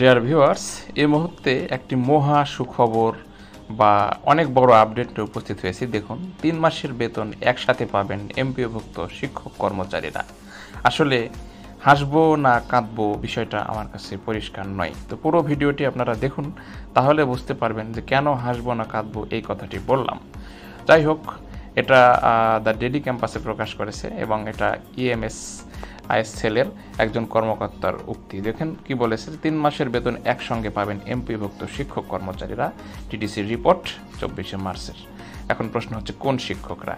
Dear viewers, এই মুহূর্তে একটি মহা সুখবর বা অনেক বড় আপডেট নিয়ে উপস্থিত হয়েছি। দেখুন, 3 মাসের বেতন একসাথে পাবেন এমপিওভুক্ত শিক্ষক কর্মচারীরা। আসলে হাসবো না কাঁদবো বিষয়টা আমার কাছে পরিষ্কার নয়। তো পুরো ভিডিওটি আপনারা দেখুন, তাহলে বুঝতে পারবেন যে কেন হাসবো না কাঁদবো এই কথাটি বললাম। যাই হোক, এটা দ্য ডেইলি ক্যাম্পাসে প্রকাশ করেছে এবং এটা সেলের একজন কর্মকর্তার উক্তি। দেখেন কি বলেছে, 3 মাসের বেতন একসঙ্গে পাবেন এমপিভুক্ত শিক্ষক কর্মচারীরা, টিডিসির রিপোর্ট 24শে মার্চের। এখন প্রশ্ন হচ্ছে কোন শিক্ষকরা?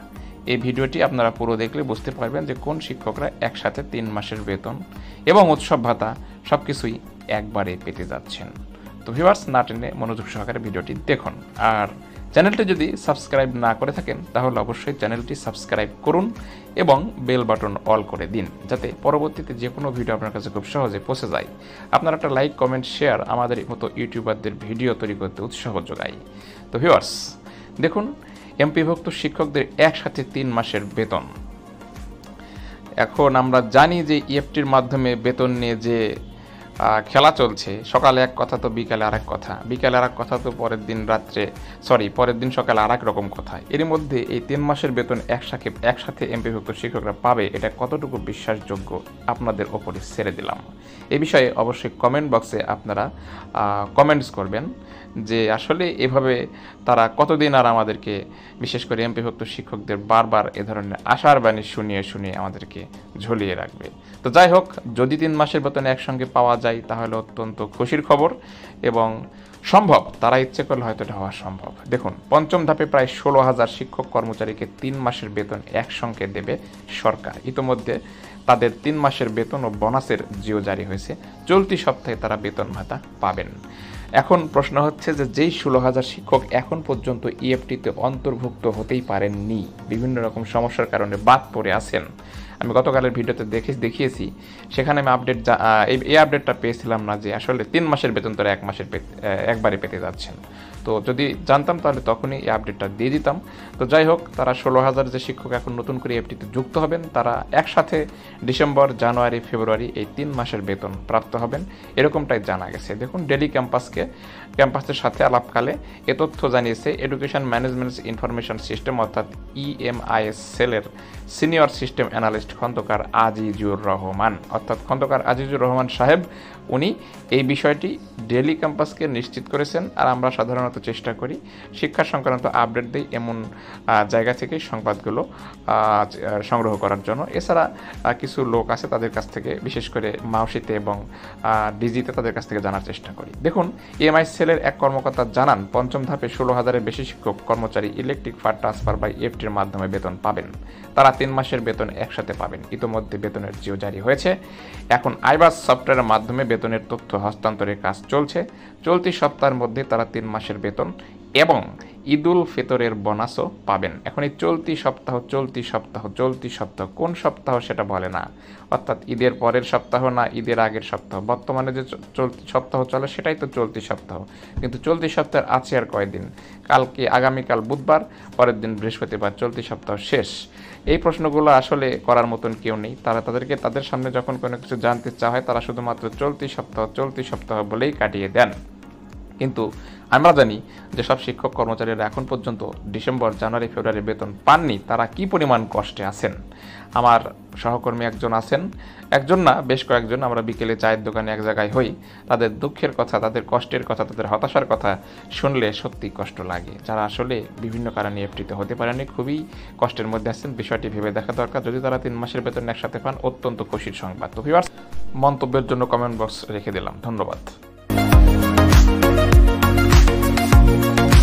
এই ভিডিওটি আপনারা পুরো দেখলে বুঝতে পারবেন যে কোন শিক্ষকরা একসাথে 3 মাসের বেতন এবং উৎসব ভাতা সবকিছুই একবারে পেতে যাচ্ছেন। তো ভিউয়ার্স, না টেনে মনোযোগ সহকারে ভিডিওটি দেখুন। আর চ্যানেলটি যদি সাবস্ক্রাইব না করে থাকেন তাহলে অবশ্যই চ্যানেলটি সাবস্ক্রাইব করুন এবং বেল বাটন অল করে দিন, যাতে পরবর্তীতে যে কোনো ভিডিও আপনার কাছে খুব সহজে পৌঁছে যায়। আপনারা একটা লাইক, কমেন্ট, শেয়ার আমাদের মতো ইউটিউবারদের ভিডিও তৈরি করতে উৎসাহ যোগায়। তো ভিউয়ার্স দেখুন, এমপিভুক্ত শিক্ষকদের একসাথে 3 মাসের বেতন। এখন আমরা জানি যে ইএফটির মাধ্যমে বেতন নিয়ে যে খেলা চলছে, সকালে এক কথা তো বিকালে আরেক কথা, বিকালে আরেক কথা তো পরের দিন সকালে আরেক রকম কথা। এর মধ্যে এই 3 মাসের বেতন একসাথে এমপিভুক্ত শিক্ষকরা পাবে, এটা কতটুকু বিশ্বাসযোগ্য আপনাদের ওপরে ছেড়ে দিলাম। এ বিষয়ে অবশ্যই কমেন্ট বক্সে আপনারা কমেন্টস করবেন যে আসলে এভাবে তারা কতদিন আর আমাদেরকে, বিশেষ করে এমপিভুক্ত শিক্ষকদের বারবার এ ধরনের আশার বাণী শুনিয়ে আমাদেরকে ঝুলিয়ে রাখবে। তো যাই হোক, যদি 3 মাসের বেতন একসঙ্গে পাওয়া যায় তাহলে অত্যন্ত খুশির খবর এবং সম্ভব, তারা ইচ্ছে করলে হয়তো এটা হওয়া সম্ভব। দেখুন, পঞ্চম ধাপে প্রায় 16,000 শিক্ষক কর্মচারীকে 3 মাসের বেতন একসঙ্গে দেবে সরকার। ইতোমধ্যে তাদের 3 মাসের বেতন ও বোনাসের জিও জারি হয়েছে। চলতি সপ্তাহে তারা বেতন ভাতা পাবেন। এখন প্রশ্ন হচ্ছে যে যেই 16,000 শিক্ষক এখন পর্যন্ত ইএফটিতে অন্তর্ভুক্ত হতেই পারেননি, বিভিন্ন রকম সমস্যার কারণে বাদ পড়ে আছেন, আমি গতকালের ভিডিওতে দেখিয়েছি, সেখানে আমি এই আপডেটটা পেয়েছিলাম না যে আসলে 3 মাসের বেতন তারা একবারে পেতে যাচ্ছেন। তো যদি জানতাম তাহলে তখনই এই আপডেটটা দিয়ে দিতাম। তো যাই হোক, তারা 16,000 যে শিক্ষক এখন নতুন করে এফটিতে যুক্ত হবেন, তারা একসাথে ডিসেম্বর, জানুয়ারি, ফেব্রুয়ারি এই 3 মাসের বেতন প্রাপ্ত হবেন, এরকমটাই জানা গেছে। দেখুন, ডেইলি ক্যাম্পাসের সাথে আলাপকালে এ তথ্য জানিয়েছে এডুকেশন ম্যানেজমেন্ট ইনফরমেশন সিস্টেম অর্থাৎ ইএমআইএস সেলের senior system analyst Khondokar Azizur Rahman সাহেব। উনি এই বিষয়টি ডেইলি ক্যাম্পাসকে নিশ্চিত করেছেন। আর আমরা সাধারণত চেষ্টা করি শিক্ষা সংক্রান্ত আপডেট দিই এমন জায়গা থেকে সংবাদগুলো সংগ্রহ করার জন্য। এছাড়া কিছু লোক আছে, তাদের কাছ থেকে, বিশেষ করে মাউসিতে এবং ডিজিতে, তাদের কাছ থেকে জানার চেষ্টা করি। দেখুন, ইএমআই সেলের এক কর্মকর্তা জানান, পঞ্চম ধাপে 16,000-এর বেশি শিক্ষক কর্মচারী ইলেকট্রিক ফার ট্রান্সফার বাই এফটির মাধ্যমে বেতন পাবেন। তারা 3 মাসের বেতন একসাথে পাবেন। ইতোমধ্যে বেতনের জিও জারি হয়েছে। এখন আইবাস সফটওয়্যারের মাধ্যমে বেতনের তথ্য হস্তান্তরের কাজ চলছে। চলতি সপ্তাহের মধ্যে তারা 3 মাসের বেতন এবং ঈদুল ফিতরের বোনাসও পাবেন। এখন এই চলতি সপ্তাহ কোন সপ্তাহ সেটা বলে না, অর্থাৎ ঈদের পরের সপ্তাহ না ঈদের আগের সপ্তাহ। বর্তমানে যে চলতি সপ্তাহ চলে সেটাই তো চলতি সপ্তাহ, কিন্তু চলতি সপ্তাহের আছে আর কয়দিন? আগামীকাল বুধবার, পরের দিন বৃহস্পতিবার, চলতি সপ্তাহ শেষ। এই প্রশ্নগুলো আসলে করার মতন কেউ নেই। তাদের সামনে যখন কোনো কিছু জানতে চাওয়া হয়, তারা শুধুমাত্র চলতি সপ্তাহ বলেই কাটিয়ে দেন। কিন্তু আমরা জানি যে সব শিক্ষক কর্মচারীরা এখন পর্যন্ত ডিসেম্বর, জানুয়ারি, ফেব্রুয়ারি বেতন পাননি, তারা কি পরিমাণ কষ্টে আছেন। আমার সহকর্মী একজন না বেশ কয়েকজন, আমরা বিকেলে চায়ের দোকানে এক জায়গায় হই, তাদের দুঃখের কথা, তাদের কষ্টের কথা, তাদের হতাশার কথা শুনলে সত্যি কষ্ট লাগে। যারা আসলে বিভিন্ন কারণে এফটিতে হতে পারেনি, খুবই কষ্টের মধ্যে আছেন, বিষয়টি ভেবে দেখা দরকার। যদি তারা 3 মাসের বেতন একসাথে পান, অত্যন্ত খুশির সংবাদ। তো ভিউয়ার্স, মন্তব্যের জন্য কমেন্ট বক্স রেখে দিলাম। ধন্যবাদ।